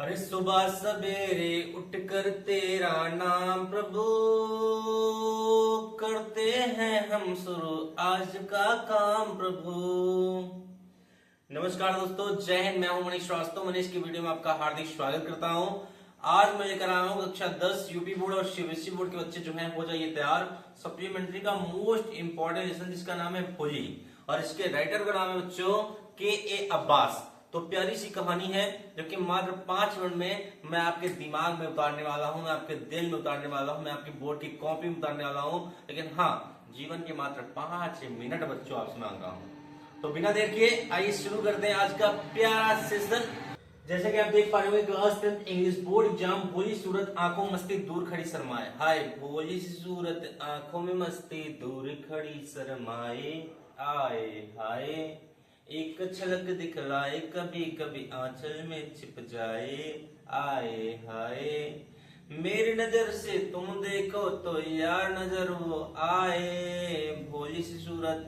अरे सुबह सवेरे उठकर तेरा नाम प्रभु करते हैं हम शुरू आज का काम प्रभु। नमस्कार दोस्तों, जय हिंद। मैं हूं मनीष श्रीवास्तव। मनीष की वीडियो में आपका हार्दिक स्वागत करता हूं। आज मैं लेकर आया हूं कक्षा 10 यूपी बोर्ड और सीबीएसई बोर्ड के बच्चे जो हैं हो जाइए तैयार। सप्लीमेंट्री का मोस्ट इंपॉर्टेंट लेसन जिसका नाम है भोली और इसके राइटर का नाम है बच्चों के अब्बास। तो प्यारी सी कहानी है जो कि मात्र 5 मिनट में मैं आपके दिमाग में उतारने वाला हूं, मैं आपके दिल में उतारने वाला हूं, मैं आपकी बोर्ड की कॉपी में उतारने वाला हूं। लेकिन हाँ, जीवन के मात्र 5 मिनट बच्चों आपसे मांग रहा हूं। तो बिना देर के आइए शुरू करते हैं आज का प्यारा सेशन। जैसे कि आप देख पा रहे हो, क्लास 10 इंग्लिश बोर्ड एग्जाम। भोली सूरत आंखों में मस्ती दूर खड़ी शर्माए। हाय भोली सी सूरत आंखों में मस्ती दूर खड़ी शर्माए। आए हाय एक झलक दिखलाए, कभी कभी आंचल में छिप जाए। आए हाय मेरी नजर से तुम देखो तो यार नजर वो आए। भोली सी सूरत।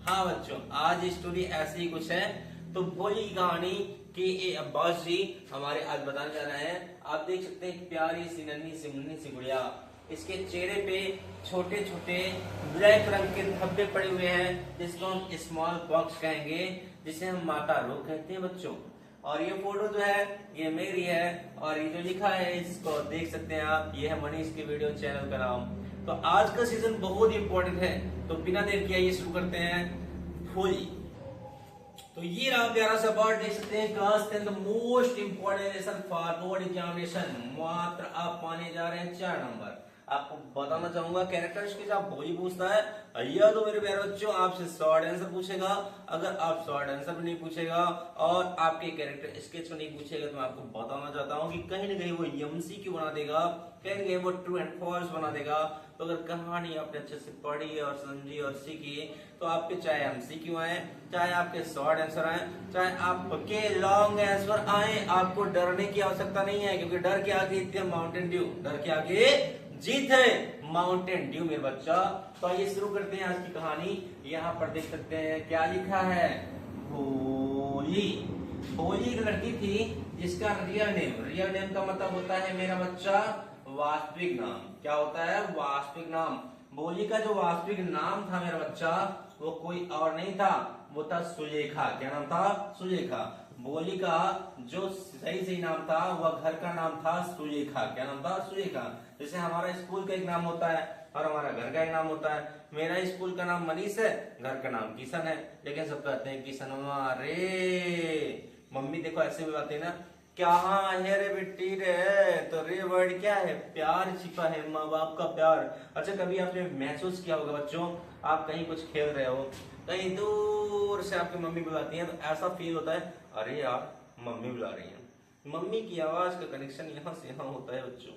हाँ बच्चों, आज स्टोरी ऐसी ही कुछ है। तो भोली की कहानी के अब्बास जी हमारे आज बताने जा रहे हैं। आप देख सकते हैं प्यारी सी नन्ही सी मुन्नी सी गुड़िया, इसके चेहरे पे छोटे छोटे ब्लैक रंग के धब्बे पड़े हुए हैं जिसको हम स्मॉल पॉक्स कहेंगे, जिसे हम माता रोग कहते हैं बच्चों। और ये फोटो जो है ये मेरी है और ये जो लिखा है इसको देख सकते हैं आप, ये है मनीष की वीडियो चैनल का नाम। तो आज का सीजन बहुत इंपॉर्टेंट है, तो बिना देर किए ये शुरू करते हैं भोली। तो ये रहा प्यारा सा पार्ट, देख सकते हैं class 10 most important lesson for board examination. मात्र आप पाने जा रहे हैं 4 नंबर। आपको बताना चाहूंगा कैरेक्टर इसके आप भोली पूछता है या तो मेरे प्यारे बच्चों आपसे शॉर्ट आंसर पूछेगा। अगर आप शॉर्ट आंसर भी नहीं पूछेगा और आपके कैरेक्टर स्केच को नहीं पूछेगा तो मैं आपको बताना चाहता हूँ कि कहीं ना कहीं वो एमसीक्यू बना देगा, कहीं ना कहीं वो ट्रू एंड फॉल्स बना देगा। तो अगर कहानी आपने अच्छे से पढ़ी और समझी और सीखी तो आपके चाहे एमसीक्यू आए, चाहे आपके शॉर्ट आंसर आए, चाहे आपके लॉन्ग आंसर आए, आपको डरने की आवश्यकता नहीं है। क्योंकि डर के आगे इतने माउंटेन ड्यू, डर के आगे जीत है माउंटेन ड्यू मेरे बच्चा। तो आइए शुरू करते हैं आज की कहानी। यहाँ पर देख सकते हैं क्या लिखा है, भोली। भोली एक लड़की थी जिसका रियल नेम का मतलब होता है मेरा बच्चा वास्तविक नाम। क्या होता है? वास्तविक नाम। भोली का जो वास्तविक नाम था मेरा बच्चा वो कोई और नहीं था, वो था सुलेखा। क्या नाम था? सुलेखा। भोली का जो सही नाम था वह घर का नाम था सुलेखा। क्या नाम था? सुलेखा। जैसे हमारा स्कूल का एक नाम होता है और हमारा घर का एक नाम होता है। मेरा स्कूल का नाम मनीष है, घर का नाम किशन है, लेकिन सब कहते हैं किशन रे। मम्मी देखो ऐसे भी बातें ना, क्या है रे बेटी रे, तो रे वर्ड क्या है? प्यार छिपा है, माँ बाप का प्यार। अच्छा, कभी आपने महसूस किया होगा बच्चों, आप कहीं कुछ खेल रहे हो, कहीं दूर से आपकी मम्मी बुलाती है तो ऐसा फील होता है अरे यार मम्मी बुला रही है। मम्मी की आवाज का कनेक्शन यहाँ से यहाँ होता है बच्चों।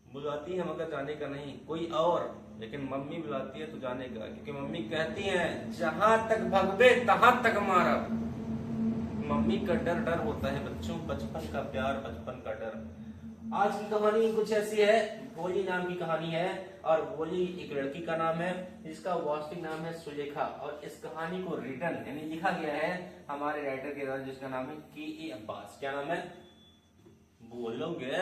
बुलाती है मगर जाने का नहीं, कोई और, लेकिन मम्मी बुलाती है तो जाने का। क्योंकि मम्मी कहती है जहां तक भगवे तहां तक मारब। मम्मी का डर होता है बच्चों, बचपन का प्यार, बचपन का डर। आज की कहानी कुछ ऐसी है, भोली नाम की कहानी है और भोली एक लड़की का नाम है जिसका वास्तविक नाम है सुलेखा। और इस कहानी को रिटन यानी लिखा गया है हमारे राइटर के द्वारा जिसका नाम है के अब्बास। क्या नाम है? बोलोगे?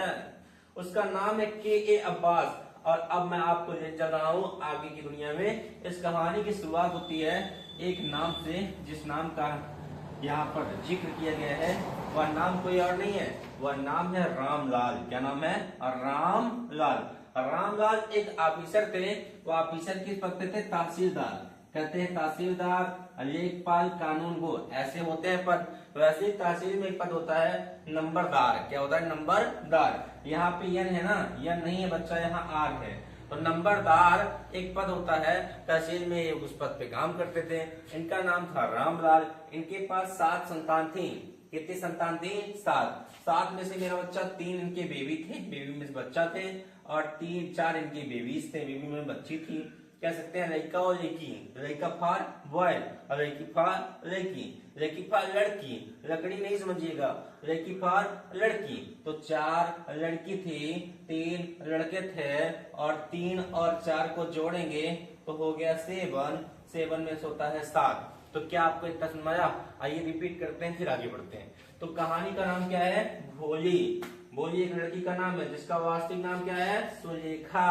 उसका नाम है के अब्बास। और अब मैं आपको ले चल रहा हूँ आगे की दुनिया में। इस कहानी की शुरुआत होती है एक नाम से, जिस नाम का यहाँ पर जिक्र किया गया है वह नाम कोई और नहीं है, वह नाम है रामलाल। क्या नाम है? रामलाल। रामलाल एक ऑफिसर थे। वो ऑफिसर किस पद पे थे? तहसीलदार। कहते हैं तहसीलदार, लेखपाल, कानून गो, ऐसे होते हैं पद। वैसे ही तहसील में एक पद होता है नंबरदार। क्या होता है? नंबरदार। यहाँ पे यन है ना, यन नहीं है बच्चा, यहाँ आर है। तो नंबरदार एक पद होता है तहसील में, ये उस पद पे काम करते थे। इनका नाम था रामलाल। इनके पास 7 संतान थी। कितनी संतान थी? 7। 7 में से मेरा बच्चा 3 इनके बेबी थे, बेबी में बच्चा थे, और 4 इनकी बेबीज थे, बेबी में बच्ची थी। कह सकते हैं लड़का और लड़की, लड़का फॉर बॉय और लड़की फॉर लड़की, लड़की फॉर लड़की, लकड़ी नहीं समझिएगा, लड़की फॉर लड़की। तो 4 लड़की थी, 3 लड़के थे, और 3 और 4 को जोड़ेंगे तो हो गया 7। 7 में से होता है 7। तो क्या आपको इतना समझ आया? आइए रिपीट करते हैं फिर आगे बढ़ते हैं। तो कहानी का नाम क्या है? भोली। भोली एक लड़की का नाम है जिसका वास्तविक नाम क्या है? सुलेखा।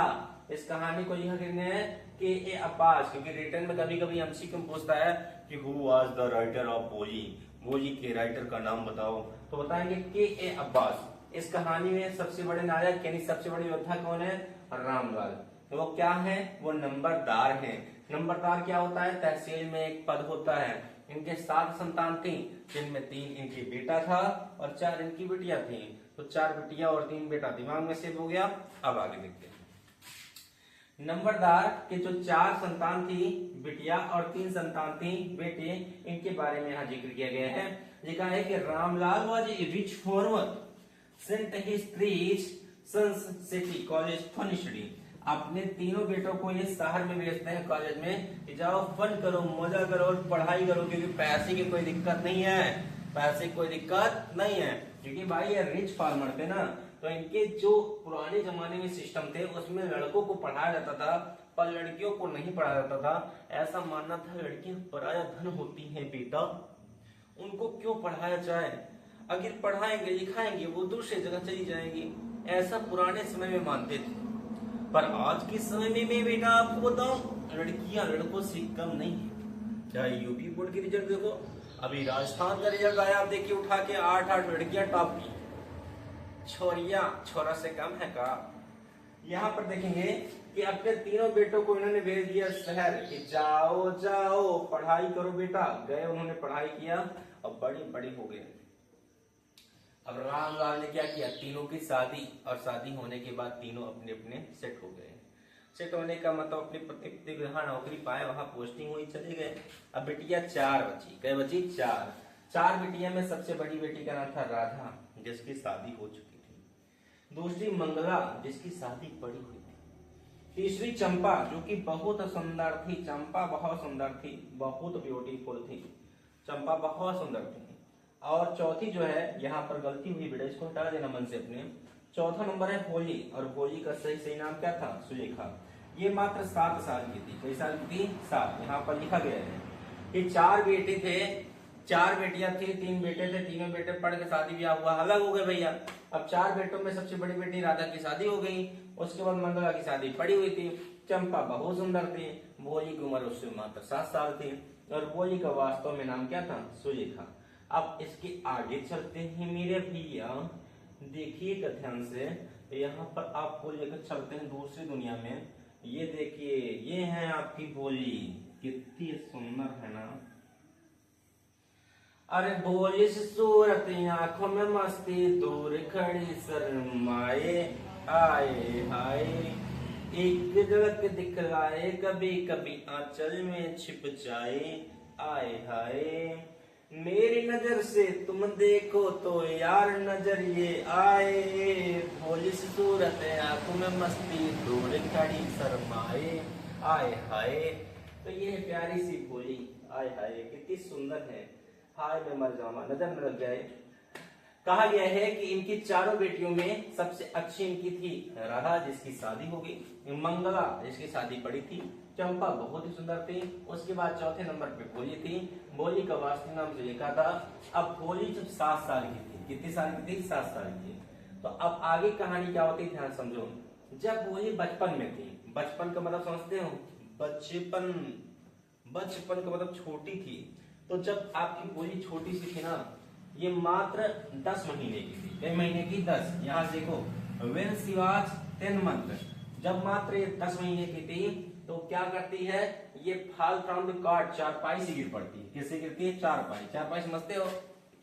इस कहानी को लिखा किसने है? के अब्बास। क्योंकि रिटर्न में कभी कभी एमसीक्यू पूछता है कि who was the writer of भोली, भोली के राइटर का नाम बताओ, तो बताएंगे के अब्बास। इस कहानी में सबसे बड़े नायक यानी सबसे बड़े योद्धा कौन है? रामलाल। तो वो क्या है? वो नंबरदार है। नंबरदार क्या होता है? तहसील में एक पद होता है। इनके 7 संतान थी, जिनमें 3 इनकी बेटा था और 4 इनकी बिटिया थी। तो 4 बिटिया और 3 बेटा दिमाग में सेव हो गया। अब आगे देखते हैं। नंबरदार के जो 4 संतान थी, बिटिया, और 3 संतान थी, बेटे, इनके बारे में यहाँ जिक्र किया गया है। लिखा है कि Ramlal was a rich farmer, sent his 3 sons city college fun study. अपने तीनों बेटों को ये शहर में भेजते हैं कॉलेज में कि जाओ फन करो, मजा करो और पढ़ाई करो, क्योंकि पैसे की कोई दिक्कत नहीं है। पैसे की कोई दिक्कत नहीं है, क्योंकि भाई ये रिच फार्मर थे ना, तो इनके जो पुराने जमाने में सिस्टम थे उसमें लड़कों को पढ़ाया जाता था पर लड़कियों को नहीं पढ़ाया जाता था। ऐसा मानना था लड़कियां पराया धन होती हैं बेटा, उनको क्यों पढ़ाया जाए, अगर पढ़ाएंगे लिखाएंगे वो दूसरी जगह चली जाएंगी, ऐसा पुराने समय में मानते थे। पर आज के समय में बेटा आपको बताऊं, लड़कियां लड़कों से कम नहीं है। चाहे यूपी बोर्ड के रिजल्ट देखो, अभी राजस्थान का रिजल्ट आया, आप देखिए उठा के 8 लड़कियां टॉप की, छोरिया छोरा से कम है का? यहाँ पर देखेंगे कि अपने तीनों बेटों को इन्होंने भेज दिया शहर कि जाओ जाओ पढ़ाई करो बेटा। गए, उन्होंने पढ़ाई किया और बड़ी बड़ी हो गए। अब रामलाल ने क्या किया? तीनों की शादी, और शादी होने के बाद तीनों अपने अपने सेट हो गए। सेट होने का मतलब अपने पति जहाँ नौकरी पाए वहां पोस्टिंग हुई, चले गए। अब बेटियां 4 बची। क्या बची? 4 बेटियां में सबसे बड़ी बेटी का नाम था राधा, जिसकी शादी हो चुकी थी। दूसरी मंगला, जिसकी शादी पड़ी हुई थी। तीसरी चंपा, जो कि बहुत सुंदर थी। चंपा बहुत सुंदर थी, बहुत ब्यूटीफुल थी। चंपा बहुत सुंदर थी। और चौथी जो है, यहाँ पर गलती हुई बेटा, इसको हटा देना मन से अपने। चौथा नंबर है भोली, और भोली का सही नाम क्या था? सुलेखा। ये मात्र 7 साल की थी। कई साल की थी? 7। यहाँ पर लिखा गया है कि 4 बेटे थे, 4 बेटियां थी, 3 बेटे थे। तीनों बेटे पढ़ के शादी ब्याह हुआ, अलग हो गए भैया। अब 4 बेटों में सबसे बड़ी बेटी राधा की शादी हो गई, उसके बाद मंगला की शादी पड़ी हुई थी। चंपा बहुत सुंदर थी। भोली की उम्र उससे मात्र 7 साल थी, और भोली का वास्तव में नाम क्या था? सुलेखा। अब इसके आगे चलते हैं मेरे भैया, देखिएगा ध्यान से। यहाँ पर आपको लेकर चलते हैं दूसरी दुनिया में। ये देखिए, ये है आपकी भोली, कितनी सुंदर है ना। अरे भोली से सूरत, आंखों में मस्ती, दूर खड़ी शर्माए, आए हाय एक झलक दिखलाए, कभी कभी आंचल में छिप जाए, आए हाय मेरी नजर से तुम देखो तो यार नजर ये आए, भोली सी सूरत है आंखों में मस्ती, दूर खड़ी शर्माए, आए हाय। तो ये प्यारी सी भोली, आए हाय कितनी सुंदर है, हाय मैं मर जाऊंगा नजर न लग जाए। कहा गया है कि इनकी चारों बेटियों में सबसे अच्छी इनकी थी राधा, जिसकी शादी हो गई। मंगला, जिसकी शादी पड़ी थी। चंपा बहुत ही सुंदर थी। उसके बाद चौथे नंबर पे भोली थी। भोली का वास्तविक नाम सुलेखा था। अब भोली जब 7 साल की थी, कितनी साल की थी? 7 साल की। तो अब आगे कहानी क्या होती है, ध्यान समझो। जब भोली बचपन में थी, बचपन का मतलब समझते हो? बचपन, बचपन का मतलब छोटी थी। तो जब आपकी भोली छोटी सी थी ना, ये मात्र 10 महीने की थी। कई महीने की? 10। यहाँ से देखो, when she was 10 months, जब मात्र ये 10 महीने की थी, तो क्या करती है ये? fall from the cart, चारपाई से गिर पड़ती है। किससे गिरती है? चारपाई। चारपाई समझते हो?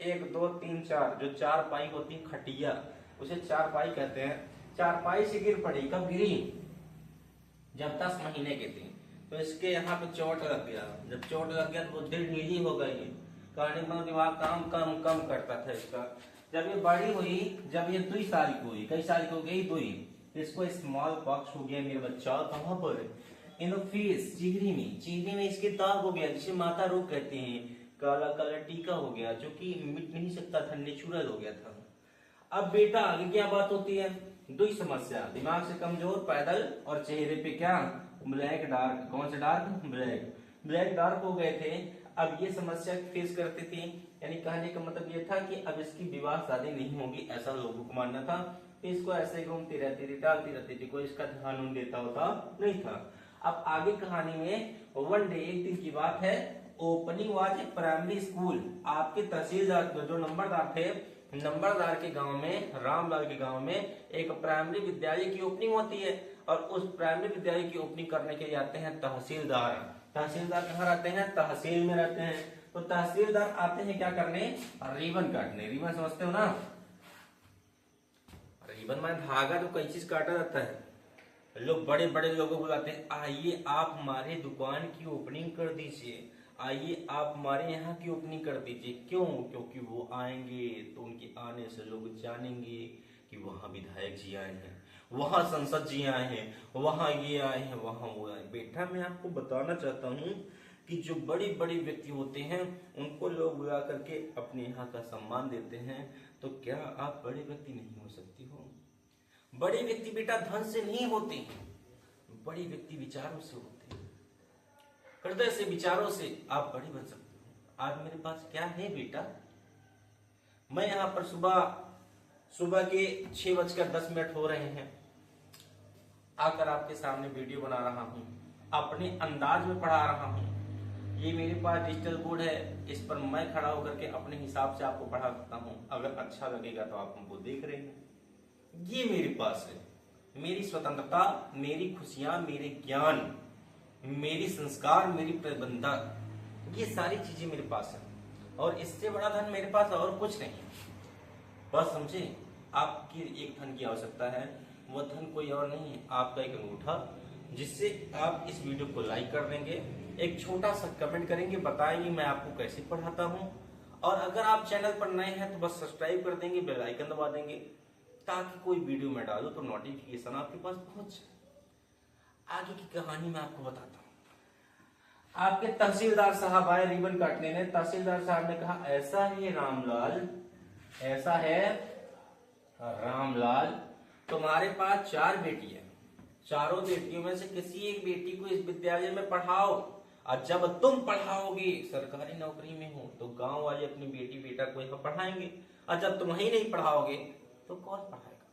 1 2 3 4, जो चारपाई होती है खटिया, उसे चारपाई कहते हैं। चारपाई से गिर पड़ी। कब गिरी? जब 10 महीने की थी। तो इसके यहाँ पे चोट लग गया। जब चोट लग गया तो दिल ढीली हो गई। कहानी में दिमाग काम कम कम करता था इसका। जब ये बड़ी हुई, जब ये 2 साल की हुई, कई साल की हो गई? 2। इसको स्मॉल पॉक्स हो गया मेरे बच्चा। कहाँ पर? इन फेस, चेहरे में। चेहरे में इसके दाग हो गया, जिसे माता रोग कहते हैं। काला काला टीका हो गया, जो कि मिट नहीं सकता था, नेचुरल हो गया था। अब बेटा आगे क्या बात होती है? 2 समस्या, दिमाग से कमजोर, पैदल, और चेहरे पे क्या? Black dark. कौन से डार्क? ब्लैक। ब्लैक डार्क हो गए थे। अब ये समस्या फेस करती थी यानी कहने का मतलब ये था कि अब इसकी विवाह शादी नहीं होगी, ऐसा लोगों को मानना था। तो इसको ऐसे घूमती रहती थी, टालती रहती थी, कोई इसका ध्यान देता होता नहीं था। अब आगे कहानी में वन डे, एक दिन की बात है, opening was a primary school. आपके तहसीलदार जो नंबरदार थे, नंबरदार के गांव में, रामलाल के गांव में एक प्राइमरी विद्यालय की ओपनिंग होती है और उस प्राइमरी विद्यालय की ओपनिंग करने के लिए आते हैं तहसीलदार। तहसीलदार कहाँ रहते हैं? तहसील में रहते हैं। तो तहसीलदार आते हैं क्या करने? रिबन काटने। रिबन समझते हो ना? रिबन माने धागा, तो कई चीज काटा जाता है। लोग बड़े बड़े लोगों को बुलाते हैं, आइए आप हमारे दुकान की ओपनिंग कर दीजिए, आइए आप हमारे यहाँ की ओपनिंग कर दीजिए। क्यों? क्योंकि वो आएंगे तो उनके आने से लोग जानेंगे कि वहाँ विधायक जी आए हैं, वहाँ संसद जी आए हैं, वहाँ ये आए हैं, वहाँ वो आए। बेटा मैं आपको बताना चाहता हूँ कि जो बड़ी बड़ी व्यक्ति होते हैं उनको लोग बुला करके अपने यहाँ का सम्मान देते हैं। तो क्या आप बड़े व्यक्ति नहीं हो सकती हो? बड़े व्यक्ति बेटा धन से नहीं होते, बड़े व्यक्ति विचारों से होते हैं, हृदय से, विचारों से आप बड़े बन सकते हो। आज मेरे पास क्या है बेटा? मैं यहाँ पर सुबह के 6:10 हो रहे हैं, आकर आपके सामने वीडियो बना रहा हूँ, अपने अंदाज में पढ़ा रहा हूँ। ये मेरे पास डिजिटल बोर्ड है, इस पर मैं खड़ा होकर के अपने हिसाब से आपको पढ़ा सकता हूँ। अगर अच्छा लगेगा तो आप हमको देख रहे हैं। ये मेरे पास है, मेरी स्वतंत्रता, मेरी खुशियां, मेरे ज्ञान, मेरी संस्कार, मेरी प्रतिबद्धता, ये सारी चीजें मेरे पास है और इससे बड़ा धन मेरे पास और कुछ नहीं। बस समझे, आपकी एक धन की आवश्यकता है, वो धन कोई और नहीं है, आपका एक अंगूठा, जिससे आप इस वीडियो को लाइक कर देंगे, एक छोटा सा कमेंट करेंगे, बताएंगे मैं आपको कैसे पढ़ाता हूँ। और अगर आप चैनल पर नए हैं तो बस सब्सक्राइब कर देंगे, बेल आइकन दबा देंगे, ताकि कोई वीडियो में डालूं तो नोटिफिकेशन आपके पास पहुंच जाए। आगे की कहानी मैं आपको बताता हूं। आपके तहसीलदार साहब आए रिबन काटने ने। तहसीलदार साहब ने कहा, ऐसा है रामलाल, ऐसा है रामलाल, तुम्हारे पास 4 बेटी है, चारों बेटियों में से किसी एक बेटी को इस विद्यालय में पढ़ाओ, और जब तुम पढ़ाओगे, सरकारी नौकरी में हो, तो गांव वाले अपनी बेटी बेटा को यहाँ पढ़ाएंगे, और जब तुम ही नहीं पढ़ाओगे तो कौन पढ़ाएगा?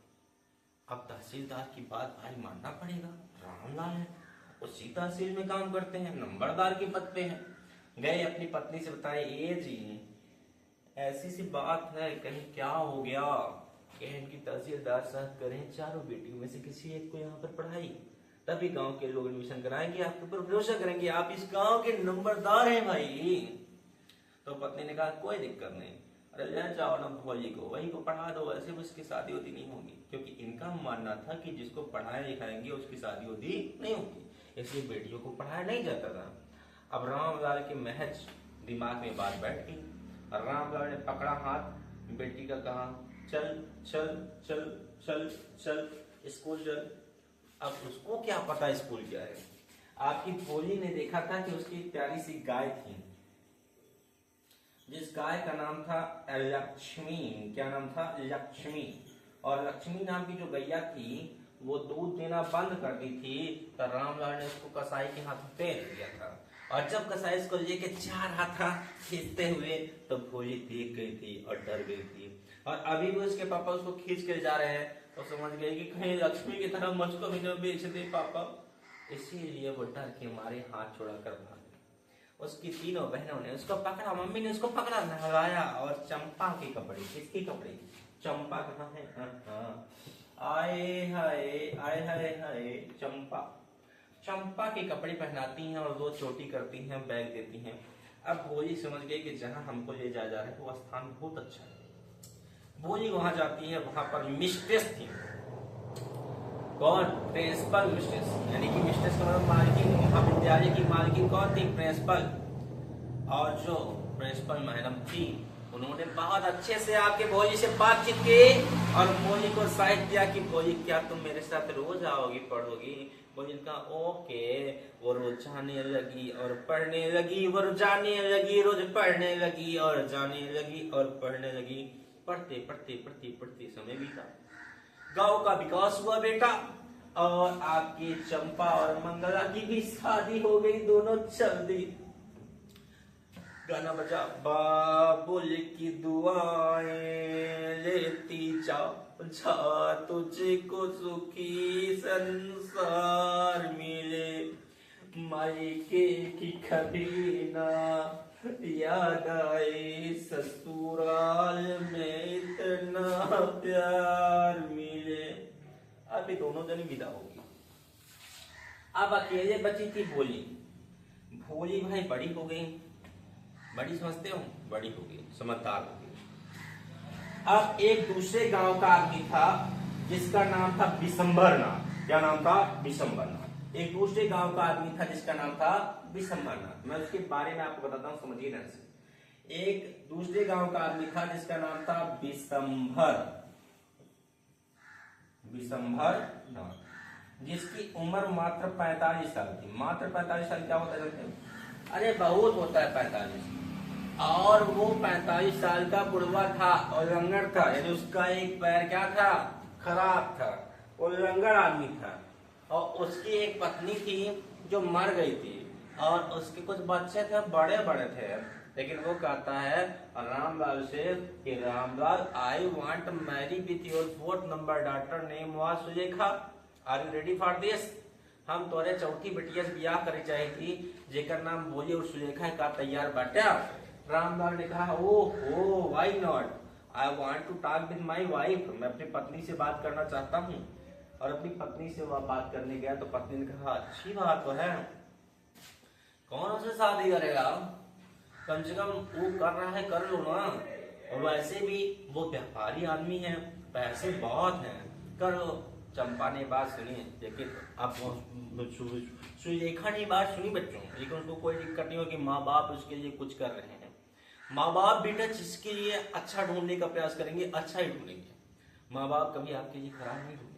अब तहसीलदार की बात भाई मानना पड़ेगा, रामलाल है, उसी तहसील में काम करते हैं, नंबरदार के पद पे हैं। गए अपनी पत्नी से बताए, ए जी ऐसी सी बात है, कहीं क्या हो गया? कहें कि तहसीलदार साहब करें चारों बेटियों में से किसी एक को यहाँ पर पढ़ाई, तभी गांव के लोग एडमिशन कराएंगे, आपके ऊपर भरोसा करेंगे, आप इस गांव के नंबरदार हैं भाई। तो पत्नी ने कहा, कोई दिक्कत नहीं, अरे ले जाओ ना भोली को, वही को पढ़ा दो, वैसे भी उसकी शादी होती नहीं होगी, क्योंकि इनका मानना था कि जिसको पढ़ाया लिखाएंगे उसकी शादी होती नहीं होगी, इसलिए बेटियों को पढ़ाया नहीं जाता था। अब रामलाल के महज दिमाग में बात बैठ गई, रामलाल ने पकड़ा हाथ बेटी का, कहा चल चल चल चल चल स्कूल चल। अब उसको क्या पता स्कूल क्या है? आपकी भोली ने देखा था कि उसकी प्यारी सी गाय थी, जिस गाय का नाम था लक्ष्मी। क्या नाम था? लक्ष्मी। और लक्ष्मी नाम की जो गैया थी वो दूध देना बंद कर दी थी, तो रामलाल ने उसको कसाई के हाथ में दे दिया था। और जब कसाई इसको लेके जा रहा था खींचते हुए, तो भोली देख गई थी और डर गई थी, और अभी भी उसके पापा उसको खींच के जा रहे हैं, तो समझ गए कि कहीं लक्ष्मी की तरह मुझको भी न बेच दे पापा। इसीलिए वो डर के मारे हाथ छोड़ा कर भाग। उसकी तीनों बहनों ने उसको पकड़ा, मम्मी ने उसको पकड़ा, नहलाया, और चंपा के कपड़े, किसके कपड़े? चंपा कहाँ है? आए हाय आए हाय हाय, चंपा के कपड़े पहनाती हैं और 2 चोटी करती हैं, बैग देती हैं। अब भोली समझ गई कि जहां हमको ले जा रहे हैं वो स्थान बहुत अच्छा है। भोली वहां जाती है, वहां पर मिस्ट्रेस थी। कौन? प्रिंसिपल मिस्ट्रेस, यानी कि मिस्ट्रेस का मतलब मालकिन, महाविद्यालय की मालकिन कौन थी? प्रिंसिपल। और जो प्रिंसिपल मैडम थी, उन्होंने बहुत अच्छे से आपके भोली से बातचीत की और भोली को साइड दिया कि भोली क्या तुम मेरे साथ रोज आओगी, पढ़ोगी? भोली का ओके। वो रोज जाने लगी और पढ़ने लगी, वो रोज जाने लगी, रोज पढ़ने लगी और जाने लगी और पढ़ने लगी। पढ़ते पढ़ते पढ़ते पढ़ते समय बीता, गांव का विकास हुआ बेटा, और आपकी चंपा और मंगला की भी शादी हो गई, दोनों चल दी। गाना बजा। बाबुल की दुआएं लेती जा तुझको सुखी संसार मिले, मायके की कभी ना याद आए, ससुराल में इतना प्यार मिले। अभी दोनों जने विदा होगी। अब अकेले बची थी भोली। भोली भाई बड़ी हो गई, बड़ी समझते हो, बड़ी हो गई, समझदार हो गई। अब एक दूसरे गांव का आदमी था जिसका नाम था बिशंबरनाथ। क्या नाम था? बिशंबरनाथ। एक दूसरे गांव का आदमी था जिसका नाम था बिशंबरनाथ। मैं उसके बारे में आपको बताता हूं, समझिए ध्यान से। एक दूसरे गांव का आदमी था जिसका नाम था बिशंबरनाथ, जिसकी उम्र मात्र 45 साल थी। मात्र 45 साल क्या होता है जानते हो? अरे बहुत होता है 45। और वो 45 साल का बुढ़वा था और लंगड़ था, यानी उसका एक पैर क्या था? खराब था। वो लंगड़ आदमी था। और उसकी एक पत्नी थी जो मर गई थी, और उसके कुछ बच्चे थे, बड़े बड़े थे। लेकिन वो कहता है रामलाल से कि Ramlal, I want to marry with your 4th number daughter name was Sulekha, are you ready for this? हम तोरे चौथी बेटिया से ब्याह करे चाहे थी जेकर नाम बोली और सुलेखा का तैयार बाटा। रामलाल ने कहा ओहो why not, I want to talk with my wife. मैं अपनी पत्नी से बात करना चाहता हूँ। और अपनी पत्नी से वह बात करने गया तो पत्नी ने कहा अच्छी बात तो है, कौन उससे शादी करेगा? कम से कम वो कर रहा है कर लो ना, और वैसे भी वो व्यापारी आदमी है, पैसे बहुत हैं, कर लो। चंपा ने बात सुनी, लेकिन अब सुलेखा ने बात सुनी बच्चों, लेकिन उसको कोई दिक्कत नहीं हो कि माँ बाप उसके लिए कुछ कर रहे हैं। माँ बाप बेटा जिसके लिए अच्छा ढूंढने का प्रयास करेंगे, अच्छा ही ढूंढेंगे। माँ बाप कभी आपके लिए खराब नहीं ढूंढेंगे।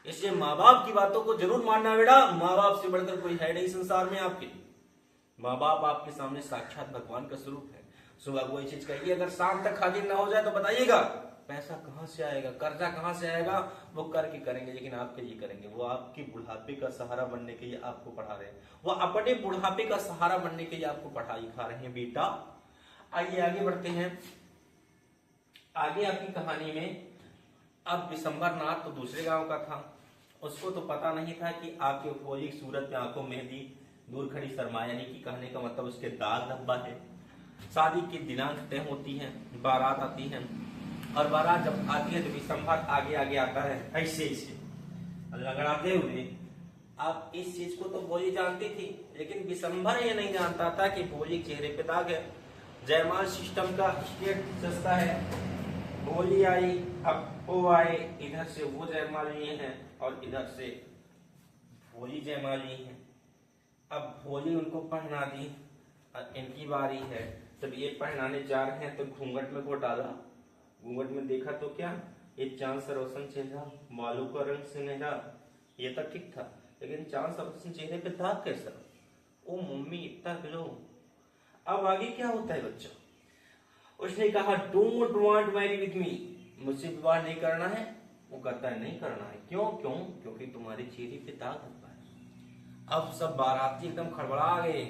इसलिए माँ बाप की बातों को जरूर मानना बेटा। माँ बाप से बढ़कर कोई है नहीं संसार में आपके। माँ बाप आपके सामने साक्षात भगवान का स्वरूप है। सुबह कोई चीज कहिए, अगर शाम तक हाजिर ना हो जाए तो बताइएगा पैसा कहाँ से आएगा, कर्जा कहाँ से आएगा? वो करके करेंगे, लेकिन आपके लिए करेंगे। वो आपके बुढ़ापे का सहारा बनने के लिए आपको पढ़ा रहे हैं। वो अपने बुढ़ापे का सहारा बनने के लिए आपको पढ़ाई लिखा रहे हैं बेटा। आइए आगे बढ़ते हैं। आगे आपकी कहानी में, अब बिशंबरनाथ तो दूसरे गांव का था। उसको तो पता नहीं था कि आपके भोली सूरत में आंखों मेहंदी, दूर खड़ी शर्मा, यानी कि कहने का मतलब उसके दाग धब्बा है। शादी की दिनांक तय होती है, बारात आती है, और बारात जब आती है तो बिशंबर आगे आगे आता है ऐसे लगड़ाते हुए। अब इस चीज को तो भोली जानती थी, लेकिन बिशंबर ये नहीं जानता था कि भोली चेहरे पे दाग है। जयमाल सिस्टम का स्टेट सस्ता है। भोली आई, अब वो आए, इधर से वो जयमाल लिए हैं और इधर से भोली जयमाल लिए हैं। अब भोली उनको पहना दी, इनकी बारी है। जब ये पहनाने जा रहे हैं तो घूंघट में को डाला। घूंघट में देखा तो क्या, ये चांद सा रोशन चेहरा, बालों का रंग सुनहरा, ये तक ठीक था, लेकिन चांद सा रोशन चेहरे पे दाग कैसा? ओ मम्मी इतना ग्लो। अब आगे क्या होता है बच्चा? उसने कहा don't want marry with me, मुझसे विवाह नहीं करना है। वो कहता है नहीं करना है। क्यों? क्योंकि तुम्हारे चेहरे पे दाग धब्बा है। अब सब बाराती एकदम खड़बड़ा गए।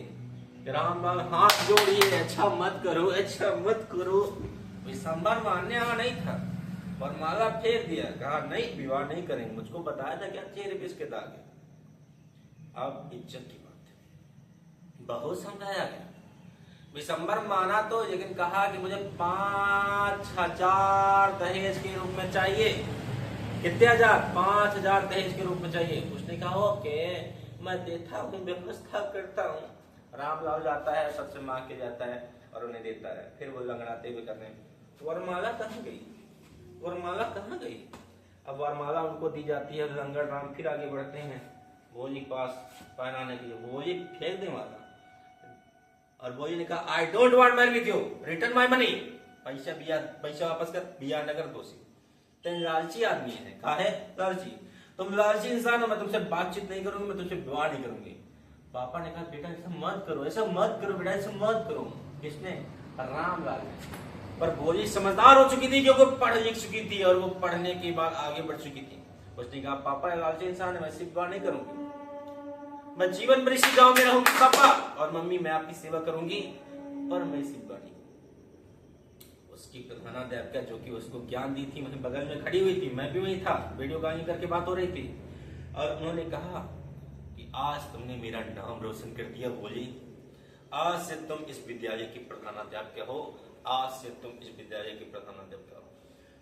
रामलाल हाथ जोड़िए, अच्छा मत करो, अच्छा मत करो। बिशंबर मानने वाला नहीं था और माला फेर दिया, कहा नहीं विवाह नहीं करेंगे। मुझको बताया था क्या चेहरे पे इसके दाग है। अब इज्जत की बात है, बहुत समझाया गया। बिशंबर माना तो, लेकिन कहा कि मुझे 5000 दहेज के रूप में चाहिए। कितने हजार? 5000 दहेज के रूप में चाहिए। उसने कहा ओके मैं देता हूँ, व्यवस्था करता हूँ। रामलाल जाता है, सबसे मांग के जाता है और उन्हें देता है। फिर वो लंगड़ाते हुए करने, वरमाला कहाँ गई? वरमाला कहाँ गई? अब वरमाला उनको दी जाती है। लंगड़ राम फिर आगे बढ़ते हैं भोली के पास पहनाने के लिए। भोली फेंक दे माला, और भोली ने कहा I don't want marry with you, return my money. पैसा वापस कर, बिया न कर दोषी। तुम लालची आदमी है। कहा है लालची? तुम लालची इंसान हो। मैं तुमसे बातचीत नहीं करूंगी, मैं तुमसे विवाह नहीं करूंगी। पापा ने कहा बेटा ऐसा मत करो, ऐसा मत करो बेटा, ऐसा मत करो। किसने? रामलाल ने। पर भोली समझदार हो चुकी थी क्योंकि पढ़ लिख चुकी थी और वो पढ़ने के बाद आगे बढ़ चुकी थी। उसने कहा पापा लालची इंसान है, मैं सिर्फ विवाह नहीं करूंगी, मैं जीवन भर इसी गांव में रहूंगी पापा, और मम्मी मैं आपकी सेवा करूंगी। और मैं शिवगाड़ी उसकी प्रधानाध्यापिका जो कि उसको ज्ञान दी थी वहीं बगल में खड़ी हुई थी, मैं भी वहीं था, वीडियो कॉलिंग करके बात हो रही थी। और उन्होंने कहा कि आज तुमने मेरा नाम रोशन कर दिया बोली, आज से तुम इस विद्यालय की प्रधानाध्यापिका हो, आज से तुम इस विद्यालय की प्रधानाध्यापिका हो।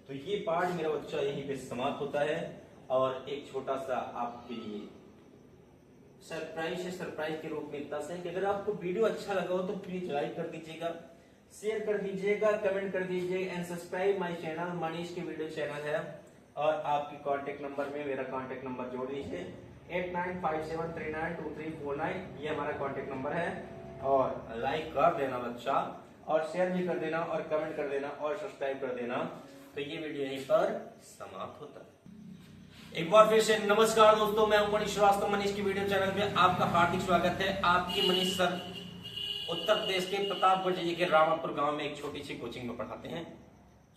तो ये पाठ मेरा बच्चा यहीं पे समाप्त होता है। और एक छोटा सा आपके लिए सरप्राइज के रूप में इतना सा है कि अगर आपको वीडियो अच्छा लगा हो तो प्लीज लाइक कर दीजिएगा, शेयर कर दीजिएगा, कमेंट कर दीजिएगा and subscribe my channel. Manish की वीडियो चैनल है। और आपकी कांटेक्ट नंबर में मेरा कांटेक्ट नंबर जोड़ लीजिए 8957392349, ये हमारा कांटेक्ट नंबर है। और लाइक कर देना बच्चा, और शेयर भी कर देना, और कमेंट कर देना, और सब्सक्राइब कर देना। तो ये वीडियो यहीं पर समाप्त होता है। एक बार फिर से नमस्कार दोस्तों, मैं हूं मनीष श्रीवास्तव। मनीष की वीडियो चैनल में आपका हार्दिक स्वागत है। आपकी मनीष सर उत्तर प्रदेश के प्रतापगढ़ जिले के रामापुर गांव में एक छोटी सी कोचिंग में पढ़ाते हैं।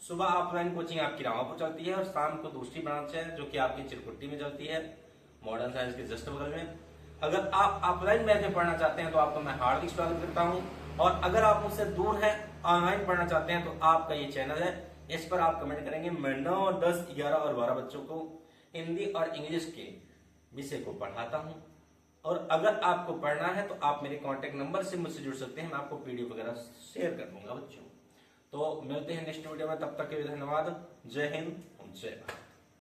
सुबह ऑफलाइन कोचिंग आपकी रामापुर चलती है और शाम को दूसरी ब्रांच है जो कि आपकी चिरकुट्टी में चलती है, मॉडर्न साइंस के जस्ट बगल में। अगर आप ऑफलाइन बैच में पढ़ना चाहते हैं तो आपका मैं हार्दिक स्वागत करता हूं। और अगर आप मुझसे दूर हैं, ऑनलाइन पढ़ना चाहते हैं, तो आपका ये चैनल है, इस पर आप कमेंट करेंगे। मैं 9, 10, 11 और 12 बच्चों को हिंदी और इंग्लिश के विषय को पढ़ाता हूं। और अगर आपको पढ़ना है तो आप मेरे कांटेक्ट नंबर से मुझसे जुड़ सकते हैं, मैं आपको पीडीएफ वगैरह शेयर कर दूंगा बच्चों। तो मिलते हैं नेक्स्ट वीडियो में, तब तक के लिए धन्यवाद। जय हिंद, जय भारत।